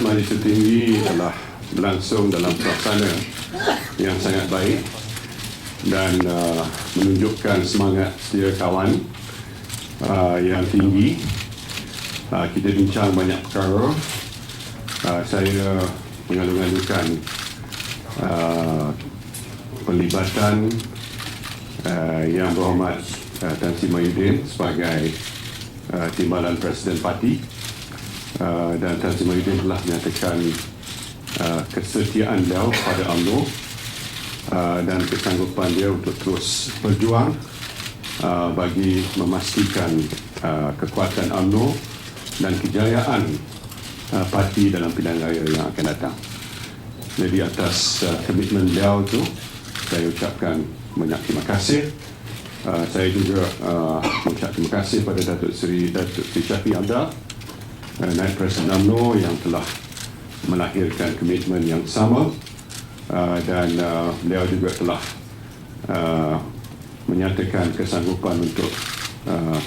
Rapat Majlis Tertinggi telah berlangsung dalam suasana yang sangat baik dan menunjukkan semangat setia kawan yang tinggi. Kita bincang banyak perkara. Saya mengalu-alukan pelibatan Yang Berhormat Tan Sri Mahyudin sebagai Timbalan Presiden Parti, dan Tan Sri Mahyudin telah menyatakan kesetiaan beliau pada UMNO dan kesanggupan dia untuk terus berjuang bagi memastikan kekuatan UMNO dan kejayaan parti dalam pilihan raya yang akan datang. Jadi atas komitmen beliau itu saya ucapkan banyak terima kasih. Saya juga mengucap terima kasih pada Datuk Seri Shafie Amdal, Naib Presiden UMNO, yang telah melahirkan komitmen yang sama, dan beliau juga telah menyatakan kesanggupan untuk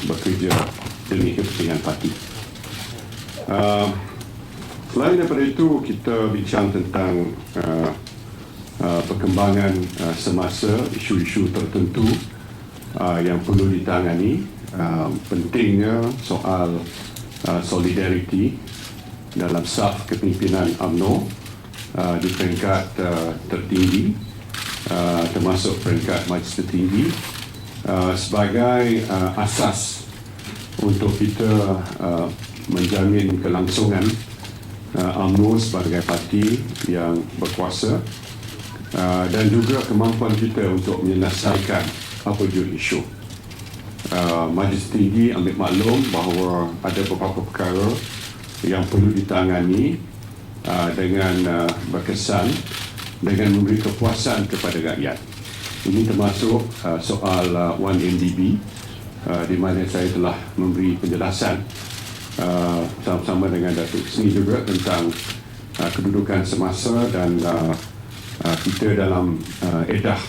bekerja demi kepentingan parti. Selain daripada itu, kita bincang tentang perkembangan semasa, isu-isu tertentu yang perlu ditangani. Pentingnya soal solidariti dalam saf kepimpinan UMNO di peringkat tertinggi, termasuk peringkat Majlis Tertinggi, sebagai asas untuk kita menjamin kelangsungan UMNO sebagai parti yang berkuasa, dan juga kemampuan kita untuk menyelesaikan apa jua isu. Majlis Tinggi ambil maklum bahawa ada beberapa perkara yang perlu ditangani dengan berkesan, dengan memberi kepuasan kepada rakyat. Ini termasuk soal 1MDB, di mana saya telah memberi penjelasan sama-sama dengan Datuk Seri juga tentang kedudukan semasa, dan kita dalam edah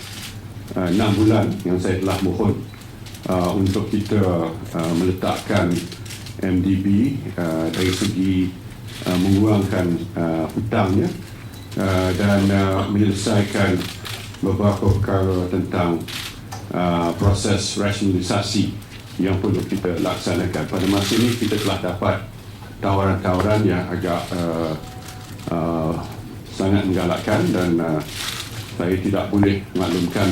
6 bulan yang saya telah mohon untuk kita meletakkan MDB dari segi mengurangkan hutangnya dan menyelesaikan beberapa perkara tentang proses rasionalisasi yang perlu kita laksanakan. Pada masa ini kita telah dapat tawaran-tawaran yang agak sangat menggalakkan, dan saya tidak boleh maklumkan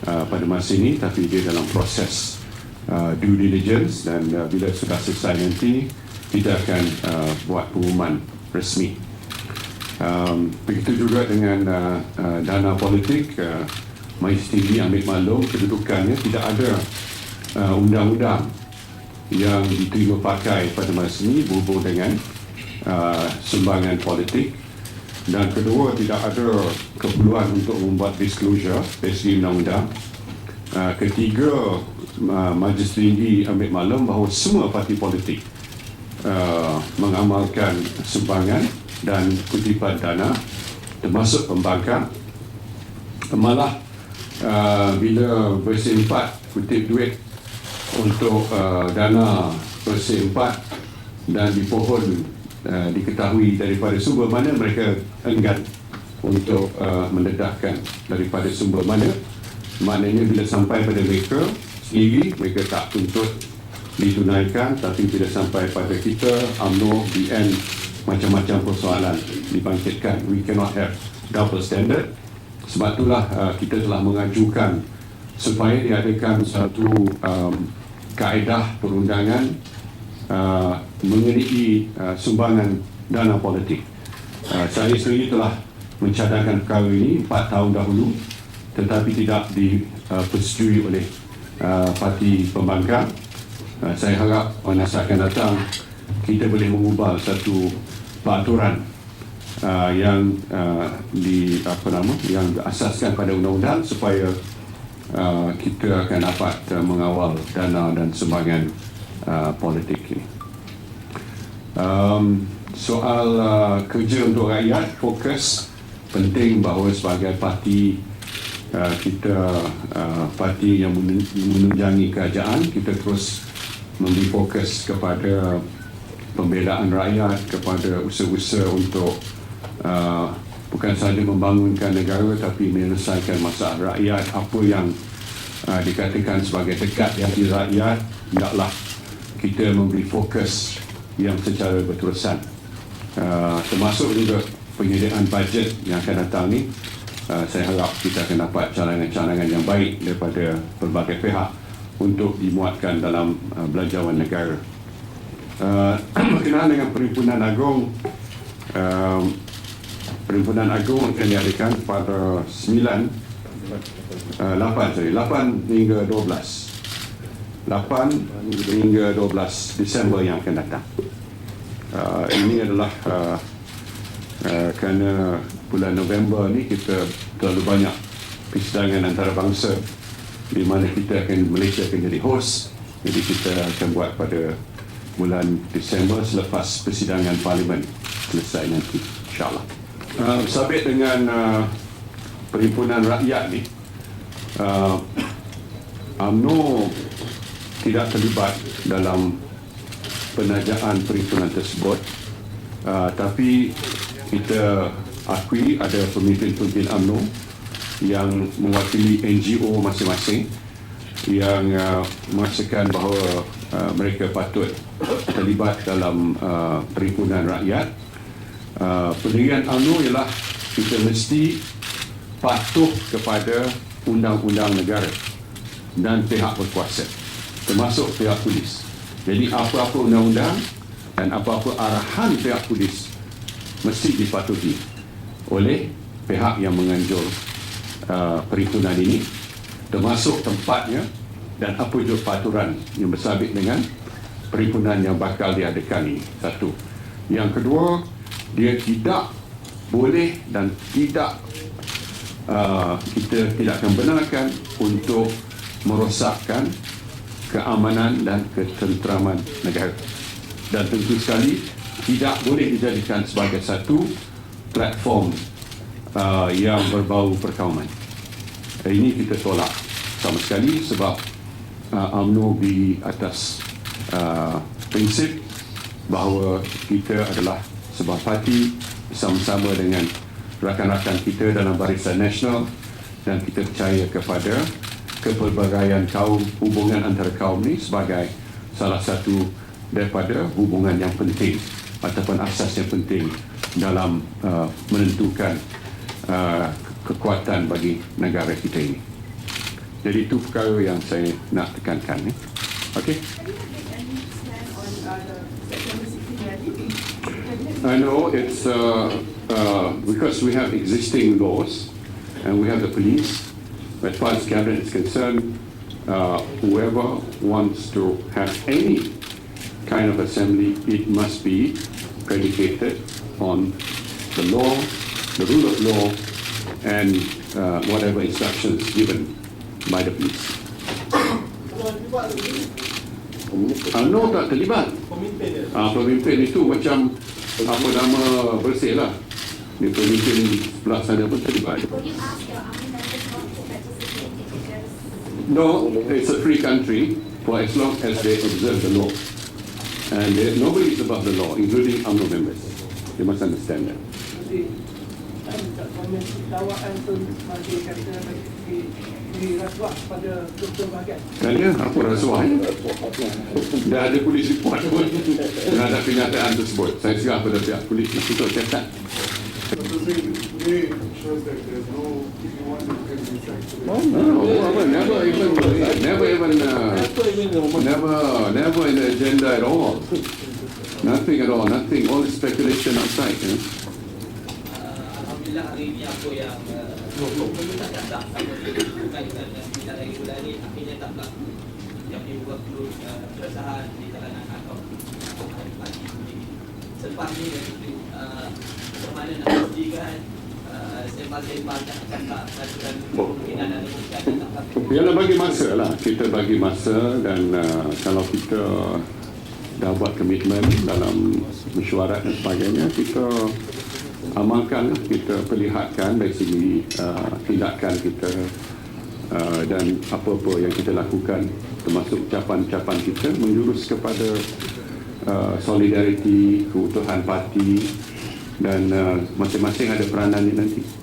pada masa ini, tapi dia dalam proses due diligence, dan bila sudah selesai nanti kita akan buat pengumuman resmi. Begitu juga dengan dana politik. Majlis Tinggi ambil maklum kedudukannya, tidak ada undang-undang yang diterima pakai pada masa ini berhubung dengan sumbangan politik, dan kedua, tidak ada keperluan untuk membuat disclosure dari segi undang-undang. Ketiga, Majlis Tinggi ambil maklum bahawa semua parti politik mengamalkan sumbangan dan kutipan dana, termasuk pembangkang. Malah bila versi 4 kutip duit untuk dana versi 4 dan dipohon diketahui daripada sumber mana, mereka enggan untuk mendedahkan daripada sumber mana. Maknanya bila sampai pada mereka sendiri, mereka tak tuntut ditunaikan, tapi bila sampai pada kita, UMNO, BN, macam-macam persoalan dibangkitkan. We cannot have double standard. Sebab itulah kita telah mengajukan supaya diadakan satu kaedah perundangan mengenai sumbangan dana politik. Saya sendiri telah mencadangkan perkara ini 4 tahun dahulu, tetapi tidak dipersetujui oleh parti pembangkang. Saya harap masa akan datang kita boleh mengubah satu peraturan yang yang diasaskan pada undang-undang, supaya kita akan dapat mengawal dana dan sumbangan politik ini. Soal kerja untuk rakyat, fokus penting bahawa sebagai parti kita parti yang menunjangi kerajaan, kita terus memberi fokus kepada pembelaan rakyat, kepada usaha-usaha untuk bukan sahaja membangunkan negara tapi menyelesaikan masalah rakyat. Apa yang dikatakan sebagai dekat di hati rakyat, hendaklah kita memberi fokus yang secara berterusan, termasuk juga penyediaan bajet yang akan datang ni. Saya harap kita akan dapat cadangan-cadangan yang baik daripada pelbagai pihak untuk dimuatkan dalam belanjawan negara. Berkenaan dengan Perhimpunan Agung, Perhimpunan Agung akan diadakan pada 8 hingga 12 Disember yang akan datang. Ini adalah kerana bulan November ni kita terlalu banyak persidangan antarabangsa di mana Malaysia akan jadi host. Jadi kita akan buat pada bulan Disember selepas persidangan Parlimen selesai nanti, insyaAllah. Sabit dengan Perhimpunan Rakyat ni, UMNO tidak terlibat dalam penajaan perhimpunan tersebut, tapi kita akui ada pemimpin-pemimpin UMNO yang mewakili NGO masing-masing yang merasakan bahawa mereka patut terlibat dalam perhimpunan rakyat. Pendirian UMNO ialah kita mesti patuh kepada undang-undang negara dan pihak berkuasa, termasuk pihak polis. Jadi apa-apa undang-undang dan apa-apa arahan pihak polis mesti dipatuhi oleh pihak yang menganjur perhimpunan ini, termasuk tempatnya dan apa juga peraturan yang bersabit dengan perhimpunan yang bakal diadakan ini. Satu. Yang kedua, dia tidak boleh dan tidak kita tidak akan benarkan untuk merosakkan keamanan dan ketenteraman negara, dan tentu sekali tidak boleh dijadikan sebagai satu platform yang berbau perkauman. Ini kita tolak sama sekali, sebab UMNO di atas prinsip bahawa kita adalah sebuah parti bersama-sama dengan rakan-rakan kita dalam Barisan Nasional, dan kita percaya kepada kepelbagaian kaum. Hubungan antara kaum ni sebagai salah satu daripada hubungan yang penting ataupun asas yang penting dalam menentukan kekuatan bagi negara kita ini. Jadi itu perkara yang saya nak tekankan. Okey. I know it's because we have existing laws and we have the police. As far as cabinet is concerned, whoever wants to have any kind of assembly, it must be predicated on the law, the rule of law, and whatever instructions given by the police. UMNO tak terlibat. Pemimpin itu macam apa nama bersih lah. Dia pemimpin sebelah sana pun terlibat. No, it's a free country for as long as they observe the law. And nobody is above the law, including UMNO members. You must understand that. Tanya apa rasuah? Dah ada polis report pun terhadap kenyataan tersebut. Saya serah pada pihak polis untuk catat. Never in the agenda at all. Nothing at all. Nothing. All speculation outside. Alhamdulillah hari ini apa yang pemerintah datang berkaitan dengan bidang regular ini akhirnya tak berlaku. Yang menimbulkan keresahan di kalangan atau parti politik. Selepas ini macam mana nak pastikan sembal-sembal tak cakap dan kemungkinan dan negosiasi tak berlaku. Biarlah bagi masa lah. Kita bagi masa, dan kalau kita dah buat komitmen dalam mesyuarat dan sebagainya, kita amalkan, kita perlihatkan dari segi tindakan kita dan apa-apa yang kita lakukan, termasuk ucapan-ucapan kita menjurus kepada solidariti, keutuhan parti dan masing-masing ada peranan nanti.